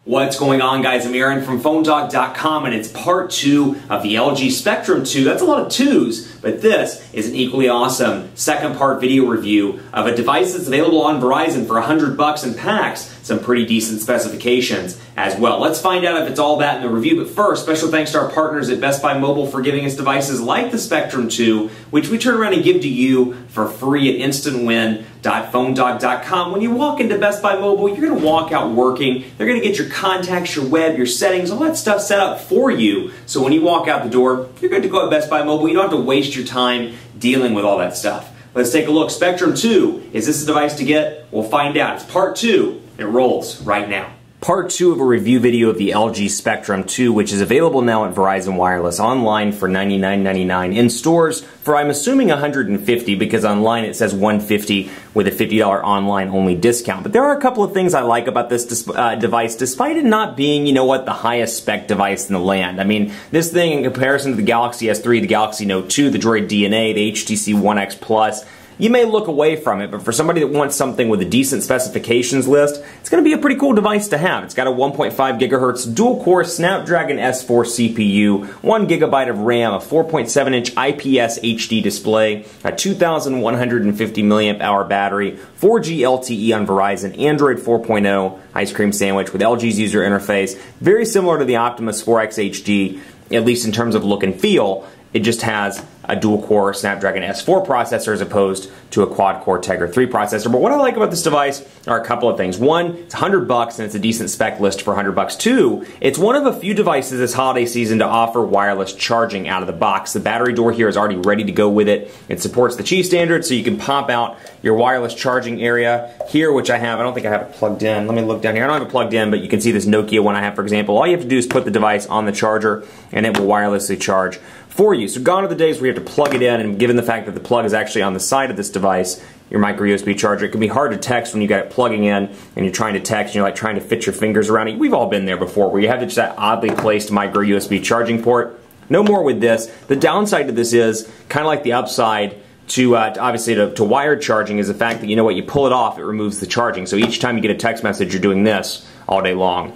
What's going on, guys? I'm Aaron from PhoneDog.com, and it's part 2 of the LG Spectrum 2. That's a lot of 2s, but this is an equally awesome second part video review of a device that's available on Verizon for $100 and packs some pretty decent specifications as well. Let's find out if it's all that in the review, but first, special thanks to our partners at Best Buy Mobile for giving us devices like the Spectrum 2, which we turn around and give to you for free at instantwin.phonedog.com. When you walk into Best Buy Mobile, you're going to walk out working. They're going to get your contacts, your web, your settings, all that stuff set up for you. So when you walk out the door, you're good to go at Best Buy Mobile. You don't have to waste your time dealing with all that stuff. Let's take a look. Spectrum 2, is this a device to get? We'll find out. It's part 2. It rolls right now. Part 2 of a review video of the LG Spectrum 2, which is available now at Verizon Wireless, online for $99.99, in stores for, I'm assuming, $150, because online it says $150 with a $50 online-only discount. But there are a couple of things I like about this device, despite it not being, you know what, the highest spec device in the land. I mean, this thing, in comparison to the Galaxy S3, the Galaxy Note 2, the Droid DNA, the HTC One X Plus, you may look away from it, but for somebody that wants something with a decent specifications list, it's going to be a pretty cool device to have. It's got a 1.5 gigahertz dual-core Snapdragon S4 CPU, 1 gigabyte of RAM, a 4.7-inch IPS HD display, a 2,150 milliamp hour battery, 4G LTE on Verizon, Android 4.0 ice cream sandwich with LG's user interface, very similar to the Optimus 4X HD, at least in terms of look and feel. It just has a dual-core Snapdragon S4 processor as opposed to a quad-core Tegra 3 processor. But what I like about this device are a couple of things. One, it's $100 and it's a decent spec list for $100. Two, it's one of a few devices this holiday season to offer wireless charging out of the box. The battery door here is already ready to go with it. It supports the Qi standard, so you can pop out your wireless charging area here, which I have. I don't think I have it plugged in. Let me look down here. I don't have it plugged in, but you can see this Nokia one I have, for example. All you have to do is put the device on the charger, and it will wirelessly charge for you. So gone are the days where you have to plug it in, and given the fact that the plug is actually on the side of this device, your micro USB charger, it can be hard to text when you got it plugging in and you're trying to text and you're like trying to fit your fingers around it. We've all been there before, where you have just that oddly placed micro USB charging port. No more with this. The downside to this is, kind of like the upside to obviously to wired charging, is the fact that, you know what, you pull it off, it removes the charging. So each time you get a text message, you're doing this all day long.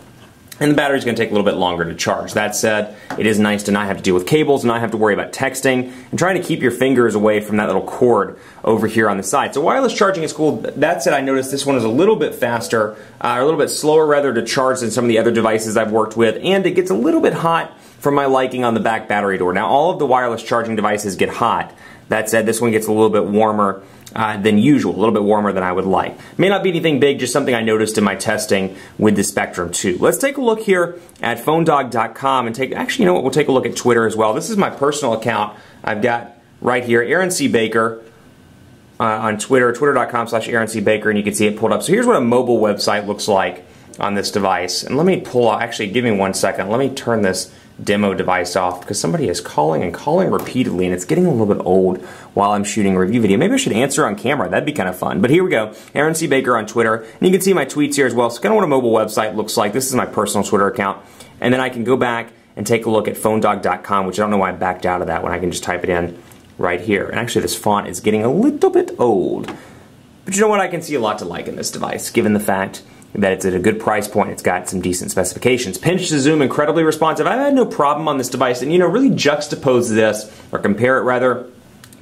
And the battery's going to take a little bit longer to charge. That said, it is nice to not have to deal with cables and not have to worry about texting and trying to keep your fingers away from that little cord over here on the side. So wireless charging is cool. That said, I noticed this one is a little bit faster, or a little bit slower rather, to charge than some of the other devices I've worked with, and it gets a little bit hot for my liking on the back battery door. Now, all of the wireless charging devices get hot. That said, this one gets a little bit warmer than usual, a little bit warmer than I would like. May not be anything big, just something I noticed in my testing with the Spectrum 2. Let's take a look here at PhoneDog.com and actually, you know what, we'll take a look at Twitter as well. This is my personal account. I've got right here, Aaron C. Baker on Twitter, twitter.com/Aaron C. Baker, and you can see it pulled up. So here's what a mobile website looks like on this device. And let me pull out, actually, give me 1 second. Let me turn this demo device off, because somebody is calling and calling repeatedly, and it's getting a little bit old while I'm shooting a review video. Maybe I should answer on camera. That'd be kind of fun. But here we go. Aaron C. Baker on Twitter. And you can see my tweets here as well. So kind of what a mobile website looks like. This is my personal Twitter account. And then I can go back and take a look at PhoneDog.com, which I don't know why I backed out of that when I can just type it in right here. And actually, this font is getting a little bit old. But you know what? I can see a lot to like in this device, given the fact that it's at a good price point. It's got some decent specifications. Pinch to zoom, incredibly responsive. I've had no problem on this device, and you know, really juxtapose this, or compare it rather,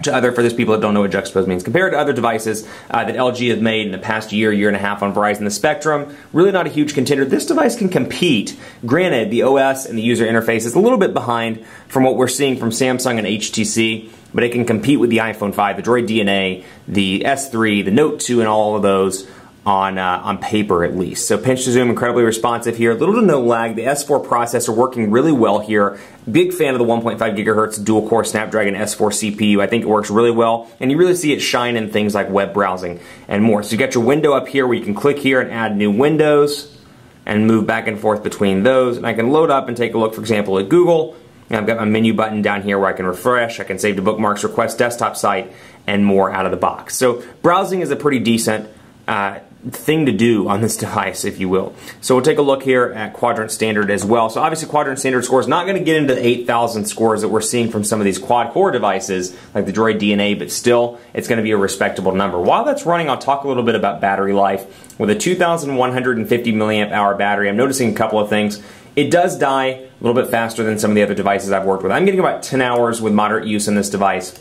to other, for those people that don't know what juxtapose means, compare it to other devices that LG have made in the past year, year and a half on Verizon. The Spectrum, really not a huge contender. This device can compete. Granted, the OS and the user interface is a little bit behind from what we're seeing from Samsung and HTC, but it can compete with the iPhone 5, the Droid DNA, the S3, the Note 2, and all of those on paper at least. So pinch to zoom, incredibly responsive here. Little to no lag. The S4 processor working really well here. Big fan of the 1.5 gigahertz dual-core Snapdragon S4 CPU. I think it works really well, and you really see it shine in things like web browsing and more. So you got your window up here where you can click here and add new windows and move back and forth between those. And I can load up and take a look, for example, at Google. And I've got my menu button down here where I can refresh, I can save to bookmarks, request desktop site, and more out of the box. So browsing is a pretty decent thing to do on this device, if you will. So we'll take a look here at quadrant standard as well. So obviously quadrant standard score is not going to get into the 8,000 scores that we're seeing from some of these quad core devices like the Droid DNA, but still it's going to be a respectable number. While that's running, I'll talk a little bit about battery life. With a 2,150 milliamp hour battery, I'm noticing a couple of things. It does die a little bit faster than some of the other devices I've worked with. I'm getting about 10 hours with moderate use in this device.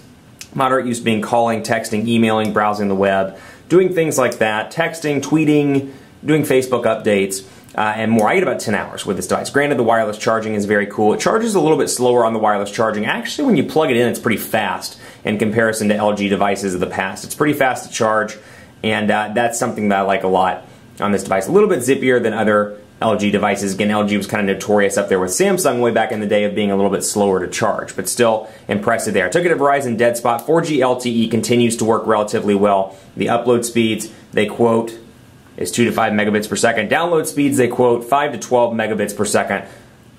Moderate use being calling, texting, emailing, browsing the web, doing things like that, texting, tweeting, doing Facebook updates, and more. I get about 10 hours with this device. Granted, the wireless charging is very cool. It charges a little bit slower on the wireless charging. Actually, when you plug it in, it's pretty fast in comparison to LG devices of the past. It's pretty fast to charge, and that's something that I like a lot on this device. A little bit zippier than other LG devices. Again, LG was kind of notorious up there with Samsung way back in the day of being a little bit slower to charge, but still impressive there. I took it to Verizon dead spot. 4G LTE continues to work relatively well. The upload speeds, they quote, is 2 to 5 megabits per second. Download speeds, they quote, 5 to 12 megabits per second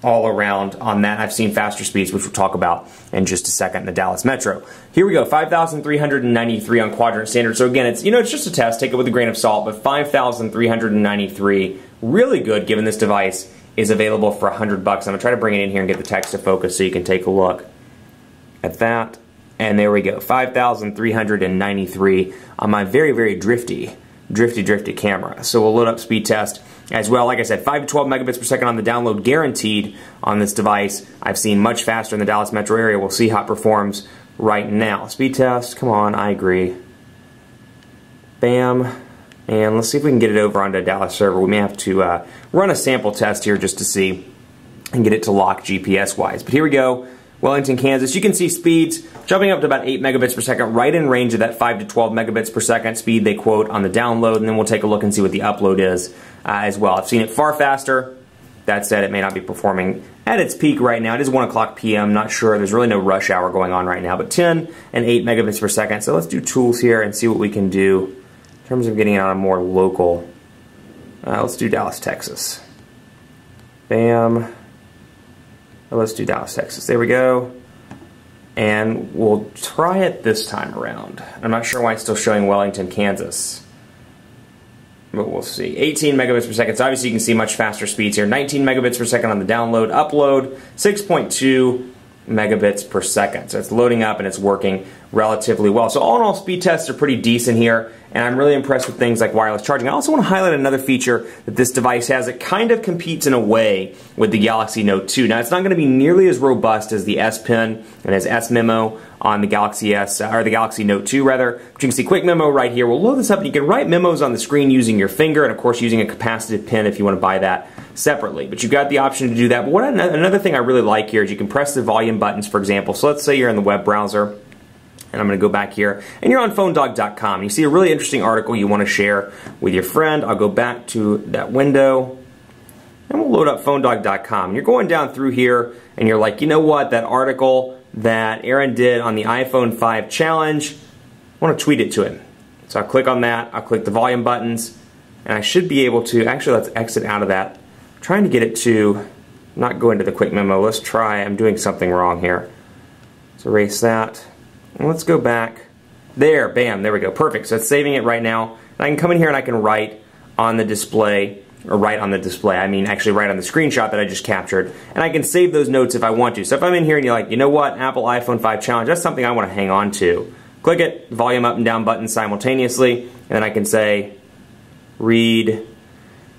all around on that. I've seen faster speeds, which we'll talk about in just a second in the Dallas Metro. Here we go, 5,393 on quadrant standard. So again, it's just a test. Take it with a grain of salt, but 5,393, really good given this device is available for $100. I'm gonna try to bring it in here and get the text to focus so you can take a look at that. And there we go, 5,393 on my very, very drifty camera. So we'll load up speed test as well. Like I said, 5 to 12 megabits per second on the download, guaranteed on this device. I've seen much faster in the Dallas metro area. We'll see how it performs right now. Speed test, come on, I agree. Bam. And let's see if we can get it over onto a Dallas server. We may have to run a sample test here just to see and get it to lock GPS-wise. But here we go. Wellington, Kansas. You can see speeds jumping up to about 8 megabits per second, right in range of that 5 to 12 megabits per second speed they quote on the download, and then we'll take a look and see what the upload is as well. I've seen it far faster. That said, it may not be performing at its peak right now. It is 1 o'clock p.m. Not sure. There's really no rush hour going on right now, but 10 and 8 megabits per second. So let's do tools here and see what we can do in terms of getting it on a more local. Let's do Dallas, Texas. Bam. Let's do Dallas, Texas. There we go. And we'll try it this time around. I'm not sure why it's still showing Wellington, Kansas. But we'll see. 18 megabits per second. So obviously you can see much faster speeds here. 19 megabits per second on the download. Upload, 6.2 megabits per second. So it's loading up and it's working relatively well. So all in all, speed tests are pretty decent here, and I'm really impressed with things like wireless charging. I also want to highlight another feature that this device has. It kind of competes in a way with the Galaxy Note 2. Now, it's not going to be nearly as robust as the S Pen and as S Memo on the Galaxy S, or the Galaxy Note 2 rather. But you can see quick memo right here. We'll load this up and you can write memos on the screen using your finger, and of course using a capacitive pen if you want to buy that separately. But you've got the option to do that. But another thing I really like here is you can press the volume buttons, for example. So let's say you're in the web browser, and I'm going to go back here, and you're on phonedog.com. You see a really interesting article you want to share with your friend. I'll go back to that window, and we'll load up phonedog.com. You're going down through here, and you're like, you know what, that article that Aaron did on the iPhone 5 challenge, I want to tweet it to him. So I'll click on that, I'll click the volume buttons, and I should be able to, actually let's exit out of that. I'm trying to get it to not go into the quick memo. Let's try, I'm doing something wrong here. Let's erase that. And let's go back. There, bam, there we go. Perfect. So it's saving it right now. And I can come in here and I can write on the display, or write on the display, I mean actually write on the screenshot that I just captured. And I can save those notes if I want to. So if I'm in here and you're like, you know what, Apple iPhone 5 challenge, that's something I want to hang on to. Click it, volume up and down buttons simultaneously, and then I can say, read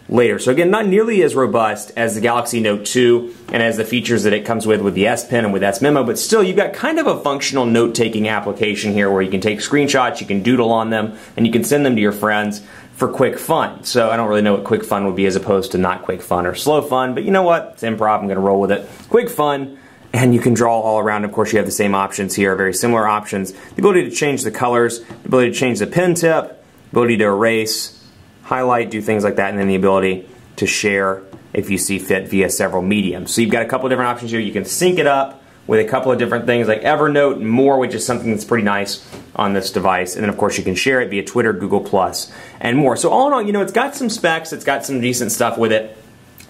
later. So again, not nearly as robust as the Galaxy Note 2 and as the features that it comes with the S Pen and with S Memo, but still you've got kind of a functional note-taking application here where you can take screenshots, you can doodle on them, and you can send them to your friends for quick fun. So I don't really know what quick fun would be as opposed to not quick fun or slow fun, but you know what? It's improv, I'm going to roll with it. Quick fun, and you can draw all around. Of course, you have the same options here, very similar options. The ability to change the colors, the ability to change the pen tip, ability to erase, highlight, do things like that, and then the ability to share if you see fit via several mediums. So you've got a couple of different options here. You can sync it up with a couple of different things like Evernote and more, which is something that's pretty nice on this device. And then of course you can share it via Twitter, Google+, and more. So all in all, you know, it's got some specs, it's got some decent stuff with it.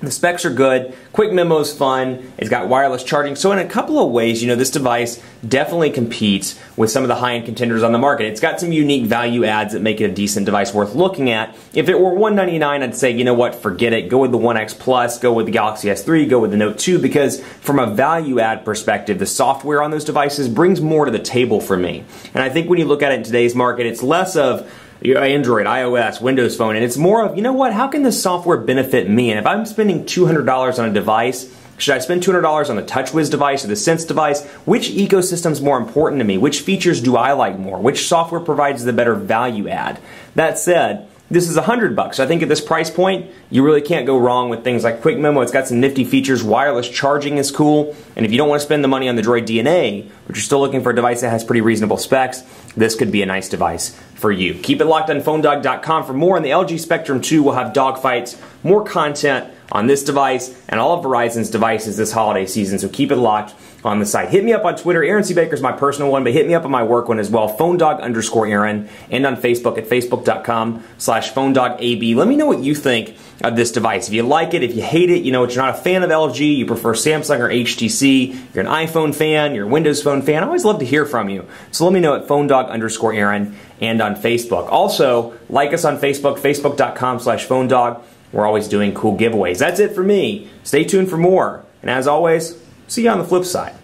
The specs are good. Quick Memo's fun. It's got wireless charging. So in a couple of ways, this device definitely competes with some of the high-end contenders on the market. It's got some unique value adds that make it a decent device worth looking at. If it were $199, I'd say, you know what, forget it. Go with the One X Plus, go with the Galaxy S3, go with the Note 2, because from a value add perspective, the software on those devices brings more to the table for me. And I think when you look at it in today's market, it's less of Android, iOS, Windows Phone, and it's more of, you know what, how can this software benefit me? And if I'm spending $200 on a device, should I spend $200 on the TouchWiz device or the Sense device? Which ecosystem is more important to me? Which features do I like more? Which software provides the better value add? That said, this is $100. I think at this price point, you really can't go wrong with things like Quick Memo. It's got some nifty features. Wireless charging is cool. And if you don't want to spend the money on the Droid DNA, but you're still looking for a device that has pretty reasonable specs, this could be a nice device for you. Keep it locked on PhoneDog.com for more on the LG Spectrum 2. We'll have dogfights, more content on this device and all of Verizon's devices this holiday season, so keep it locked on the site. Hit me up on Twitter. Aaron C. Baker's my personal one, but hit me up on my work one as well, PhoneDog_Aaron, and on Facebook at Facebook.com/PhoneDogAB. Let me know what you think of this device. If you like it, if you hate it, you're not a fan of LG, you prefer Samsung or HTC, you're an iPhone fan, you're a Windows Phone fan, I always love to hear from you. So let me know at PhoneDog_Aaron and on Facebook. Also, like us on Facebook, Facebook.com/PhoneDog. We're always doing cool giveaways. That's it for me. Stay tuned for more. And as always, see you on the flip side.